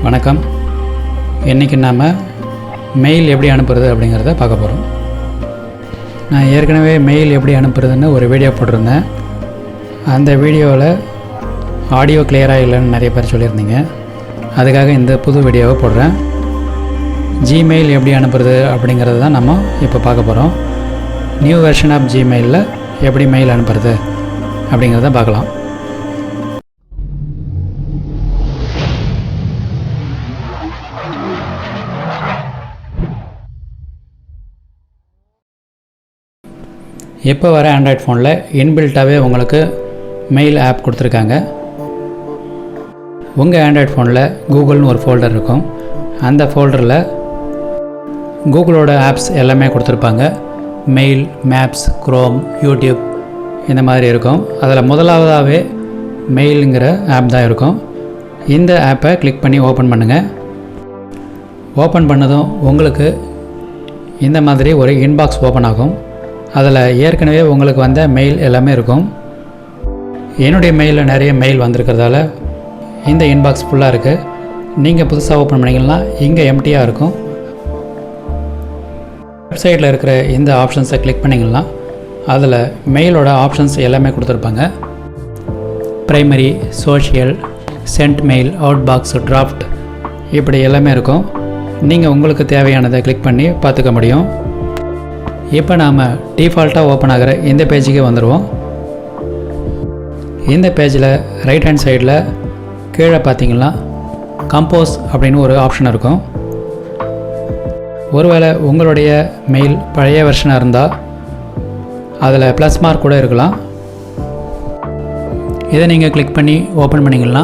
வணக்கம். இன்றைக்கி நாம் மெயில் எப்படி அனுப்புறது அப்படிங்கிறத பார்க்க போகிறோம். நான் ஏற்கனவே மெயில் எப்படி அனுப்புறதுன்னு ஒரு வீடியோ போட்டிருந்தேன். அந்த வீடியோவில் ஆடியோ கிளியராக இல்லைன்னு நிறைய பேர் சொல்லியிருந்தீங்க. அதுக்காக இந்த புது வீடியோவை போடுறேன். ஜிமெயில் எப்படி அனுப்புறது அப்படிங்கிறது தான் நம்ம இப்போ பார்க்க போகிறோம். நியூ வெர்ஷன் ஆஃப் ஜிமெயிலில் எப்படி மெயில் அனுப்புறது அப்படிங்கிறத பார்க்கலாம். இப்போ வர ஆண்ட்ராய்ட் ஃபோனில் இன்பில்ட்டாகவே உங்களுக்கு மெயில் ஆப் கொடுத்துருக்காங்க. உங்கள் ஆண்ட்ராய்ட் ஃபோனில் கூகுள்னு ஒரு ஃபோல்டர் இருக்கும். அந்த ஃபோல்டரில் கூகுளோட ஆப்ஸ் எல்லாமே கொடுத்துருப்பாங்க. மெயில், மேப்ஸ், குரோம், யூடியூப் இந்த மாதிரி இருக்கும். அதில் முதலாவதாகவே மெயிலுங்கிற ஆப் தான் இருக்கும். இந்த ஆப்பை கிளிக் பண்ணி ஓப்பன் பண்ணுங்கள். ஓப்பன் பண்ணதும் உங்களுக்கு இந்த மாதிரி ஒரு இன்பாக்ஸ் ஓப்பன் ஆகும். அதில் ஏற்கனவே உங்களுக்கு வந்த மெயில் எல்லாமே இருக்கும். என்னுடைய மெயிலில் நிறைய மெயில் வந்திருக்கிறதால இந்த இன்பாக்ஸ் ஃபுல்லாக இருக்குது. நீங்கள் புதுசாக ஓப்பன் பண்ணிங்கன்னா இங்கே எம்டியாக இருக்கும். வெப்சைட்டில் இருக்கிற இந்த ஆப்ஷன்ஸை கிளிக் பண்ணிங்கன்னா அதில் மெயிலோட ஆப்ஷன்ஸ் எல்லாமே கொடுத்துருப்பாங்க. Primary, social, sent mail, outbox, draft இப்படி எல்லாமே இருக்கும். நீங்கள் உங்களுக்கு தேவையானதை கிளிக் பண்ணி பார்த்துக்க முடியும். இப்போ நாம் டிஃபால்ட்டாக ஓப்பன் ஆகிற இந்த பேஜுக்கு வந்துடுவோம். இந்த பேஜில் ரைட் ஹேண்ட் சைடில் கீழே பார்த்தீங்கன்னா கம்போஸ் அப்படின்னு ஒரு ஆப்ஷன் இருக்கும். ஒருவேளை உங்களுடைய மெயில் பழைய வெர்ஷனாக இருந்தால் அதில் ப்ளஸ் மார்க் கூட இருக்கலாம். இதை நீங்கள் கிளிக் பண்ணி ஓப்பன் பண்ணிங்கன்னா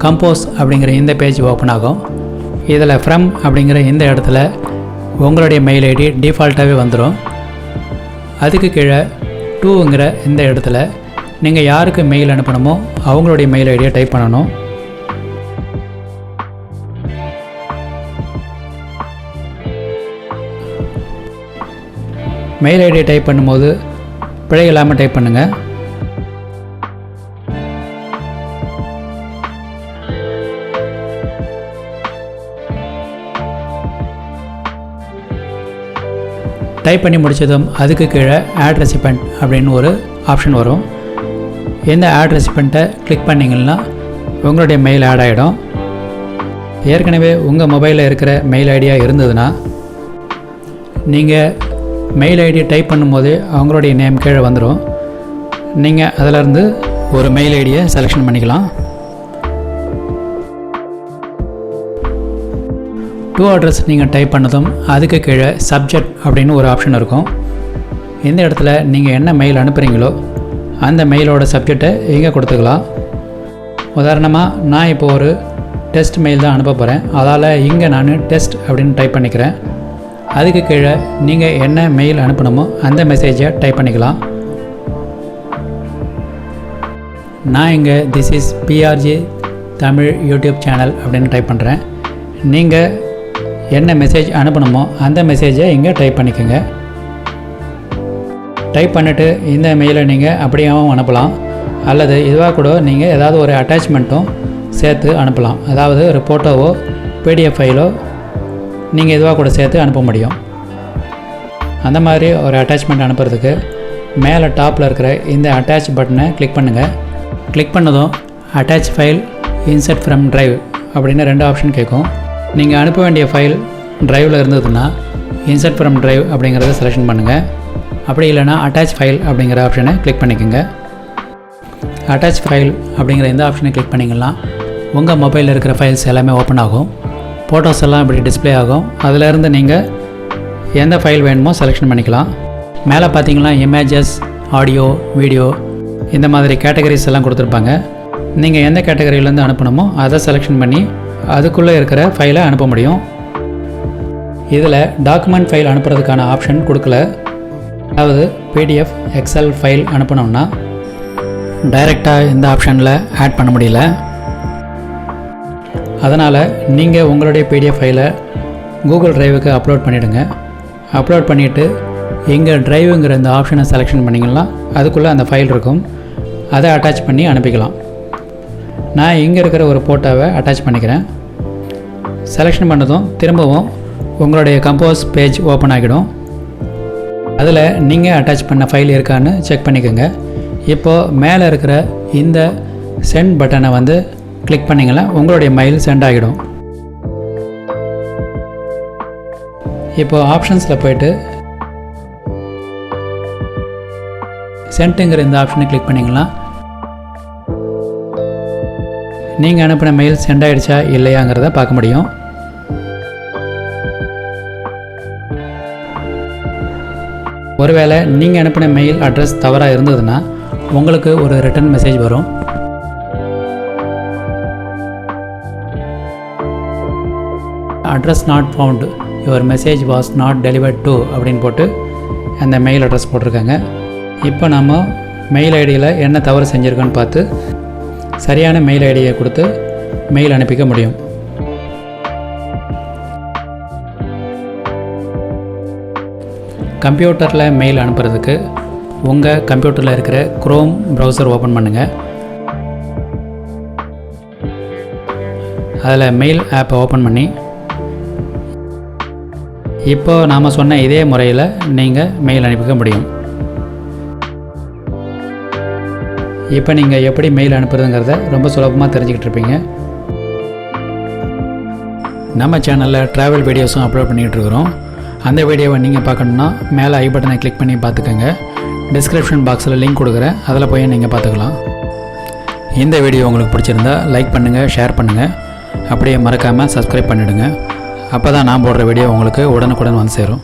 கம்போஸ் அப்படிங்கிற இந்த பேஜ் ஓப்பன் ஆகும். இதில் ஃப்ரம் அப்படிங்கிற இந்த இடத்துல உங்களுடைய மெயில் ஐடி டிஃபால்ட்டாகவே வந்துடும். அதுக்கு கீழே டூங்கிற இந்த இடத்துல நீங்கள் யாருக்கு மெயில் அனுப்பணுமோ அவங்களுடைய மெயில் ஐடியை டைப் பண்ணணும். மெயில் ஐடியை டைப் பண்ணும்போது பிழை இல்லாமல் டைப் பண்ணுங்கள். டைப் பண்ணி முடித்ததும் அதுக்கு கீழே ஆட் ரெசிபெண்ட் அப்படின்னு ஒரு ஆப்ஷன் வரும். இந்த ஆட் ரெசிபெண்ட்டை கிளிக் பண்ணிங்கன்னா உங்களுடைய மெயில் ஆட் ஆகிடும். ஏற்கனவே உங்கள் மொபைலில் இருக்கிற மெயில் ஐடியாக இருந்ததுன்னா நீங்கள் மெயில் ஐடி டைப் பண்ணும்போது அவங்களுடைய நேம் கீழே வந்துடும். நீங்கள் அதிலேருந்து ஒரு மெயில் ஐடியை செலெக்ஷன் பண்ணிக்கலாம். டூ அட்ரஸ் நீங்கள் டைப் பண்ணதும் அதுக்கு கீழே சப்ஜெக்ட் அப்படின்னு ஒரு ஆப்ஷன் இருக்கும். இந்த இடத்துல நீங்கள் என்ன மெயில் அனுப்புகிறீங்களோ அந்த மெயிலோட சப்ஜெக்டை இங்கே கொடுத்துக்கலாம். உதாரணமாக நான் இப்போ ஒரு டெஸ்ட் மெயில் தான் அனுப்ப போகிறேன். அதால் இங்கே நான் டெஸ்ட் அப்படின்னு டைப் பண்ணிக்கிறேன். அதுக்கு கீழே நீங்கள் என்ன மெயில் அனுப்பணுமோ அந்த மெசேஜை டைப் பண்ணிக்கலாம். நான் இங்கே this is PRJ Tamil YouTube channel அப்படின்னு டைப் பண்ணுறேன். நீங்கள் என்ன மெசேஜ் அனுப்பணுமோ அந்த மெசேஜை இங்கே டைப் பண்ணிக்கோங்க. டைப் பண்ணிவிட்டு இந்த மெயிலை நீங்கள் அப்படியாகவும் அனுப்பலாம். அல்லது இதுவாக கூட நீங்கள் ஏதாவது ஒரு அட்டாச்மெண்ட்டும் சேர்த்து அனுப்பலாம். அதாவது ஒரு ஃபோட்டோவோ பிடிஎஃப் ஃபைலோ நீங்கள் இதுவாக கூட சேர்த்து அனுப்ப முடியும். அந்த மாதிரி ஒரு அட்டாச்மெண்ட் அனுப்புறதுக்கு மேலே டாப்பில் இருக்கிற இந்த அட்டாச் பட்டனை கிளிக் பண்ணுங்கள். கிளிக் பண்ணதும் attach file, insert from drive அப்படின்னு 2 ஆப்ஷன் கேட்கும். நீங்கள் அனுப்ப வேண்டிய ஃபைல் ட்ரைவில் இருந்ததுன்னா இன்சர்ட் ஃப்ரம் ட்ரைவ் அப்படிங்கிறத செலெக்ஷன் பண்ணுங்கள். அப்படி இல்லைனா அட்டாச் ஃபைல் அப்படிங்கிற ஆப்ஷனை கிளிக் பண்ணிக்கோங்க. அட்டாச் ஃபைல் அப்படிங்கிற இந்த ஆப்ஷனை கிளிக் பண்ணிங்கன்னா உங்கள் மொபைலில் இருக்கிற ஃபைல்ஸ் எல்லாமே ஓப்பன் ஆகும். ஃபோட்டோஸ் எல்லாம் இப்படி டிஸ்பிளே ஆகும். அதிலேருந்து நீங்கள் எந்த ஃபைல் வேணுமோ செலெக்ஷன் பண்ணிக்கலாம். மேலே பார்த்தீங்கன்னா இமேஜஸ், ஆடியோ, வீடியோ இந்த மாதிரி கேட்டகரிஸ் எல்லாம் கொடுத்துருப்பாங்க. நீங்கள் எந்த கேட்டகரியிலேருந்து அனுப்பணுமோ அதை செலெக்ஷன் பண்ணி அதுக்குள்ளே இருக்கிற ஃபைலை அனுப்ப முடியும். இதில் டாக்குமெண்ட் ஃபைல் அனுப்புறதுக்கான ஆப்ஷன் கொடுக்கல. அதாவது பிடிஎஃப், எக்ஸல் ஃபைல் அனுப்பணும்னா டைரெக்டாக இந்த ஆப்ஷனில் ஆட் பண்ண முடியல. அதனால் நீங்கள் உங்களுடைய பிடிஎஃப் ஃபைலை கூகுள் ட்ரைவுக்கு அப்லோட் பண்ணிவிடுங்க. அப்லோட் பண்ணிவிட்டு இங்கே ட்ரைவுங்கிற இந்த ஆப்ஷனை செலெக்ஷன் பண்ணிங்கன்னா அதுக்குள்ளே அந்த ஃபைல் இருக்கும். அதை அட்டாச் பண்ணி அனுப்பிக்கலாம். நான் இங்கே இருக்கிற ஒரு ஃபோட்டோவை அட்டாச் பண்ணிக்கிறேன். செலெக்ஷன் பண்ணதும் திரும்பவும் உங்களுடைய கம்போஸ் பேஜ் ஓப்பன் ஆகிடும். அதில் நீங்கள் அட்டாச் பண்ண ஃபைல் இருக்கான்னு செக் பண்ணிக்கோங்க. இப்போது மேலே இருக்கிற இந்த சென்ட் பட்டனை வந்து கிளிக் பண்ணிங்கன்னா உங்களுடைய மெயில் சென்ட் ஆகிடும். இப்போது ஆப்ஷன்ஸில் போய்ட்டு சென்ட்டுங்கிற இந்த ஆப்ஷனை கிளிக் பண்ணிங்கன்னா நீங்கள் அனுப்பின மெயில் சென்ட் ஆகிடுச்சா இல்லையாங்கிறத பார்க்க முடியும். ஒருவேளை நீங்கள் அனுப்பின மெயில் அட்ரஸ் தவறாக இருந்ததுன்னா உங்களுக்கு ஒரு ரிட்டர்ன் மெசேஜ் வரும். Address not found, your message was not delivered to அப்படின்னு போட்டு அந்த மெயில் அட்ரஸ் போட்டிருக்காங்க. இப்போ நம்ம மெயில் ஐடியில் என்ன தவறு செஞ்சுருக்கோன்னு பார்த்து சரியான மெயில் ஐடியை கொடுத்து மெயில் அனுப்பிக்க முடியும். கம்ப்யூட்டரில் மெயில் அனுப்புறதுக்கு உங்கள் கம்ப்யூட்டரில் இருக்கிற குரோம் ப்ரௌசர் ஓப்பன் பண்ணுங்கள். அதில் மெயில் ஆப்பை ஓப்பன் பண்ணி இப்போது நாம் சொன்ன இதே முறையில் நீங்கள் மெயில் அனுப்பிக்க முடியும். இப்போ நீங்கள் எப்படி மெயில் அனுப்புறதுங்கிறத ரொம்ப சுலபமாக தெரிஞ்சுக்கிட்டு இருப்பீங்க. நம்ம சேனலில் ட்ராவல் வீடியோஸும் அப்லோட் பண்ணிக்கிட்டு இருக்கிறோம். அந்த வீடியோவை நீங்கள் பார்க்கணுன்னா மேலே ஐ பட்டனை கிளிக் பண்ணி பார்த்துக்கோங்க. டிஸ்கிரிப்ஷன் பாக்ஸில் லிங்க் கொடுக்குறேன், அதில் போய் நீங்கள் பார்த்துக்கலாம். இந்த வீடியோ உங்களுக்கு பிடிச்சிருந்தா லைக் பண்ணுங்கள், ஷேர் பண்ணுங்கள், அப்படியே மறக்காமல் சப்ஸ்கிரைப் பண்ணிவிடுங்க. அப்போ தான் நான் போடுற வீடியோ உங்களுக்கு உடனுக்குடன் வந்து சேரும்.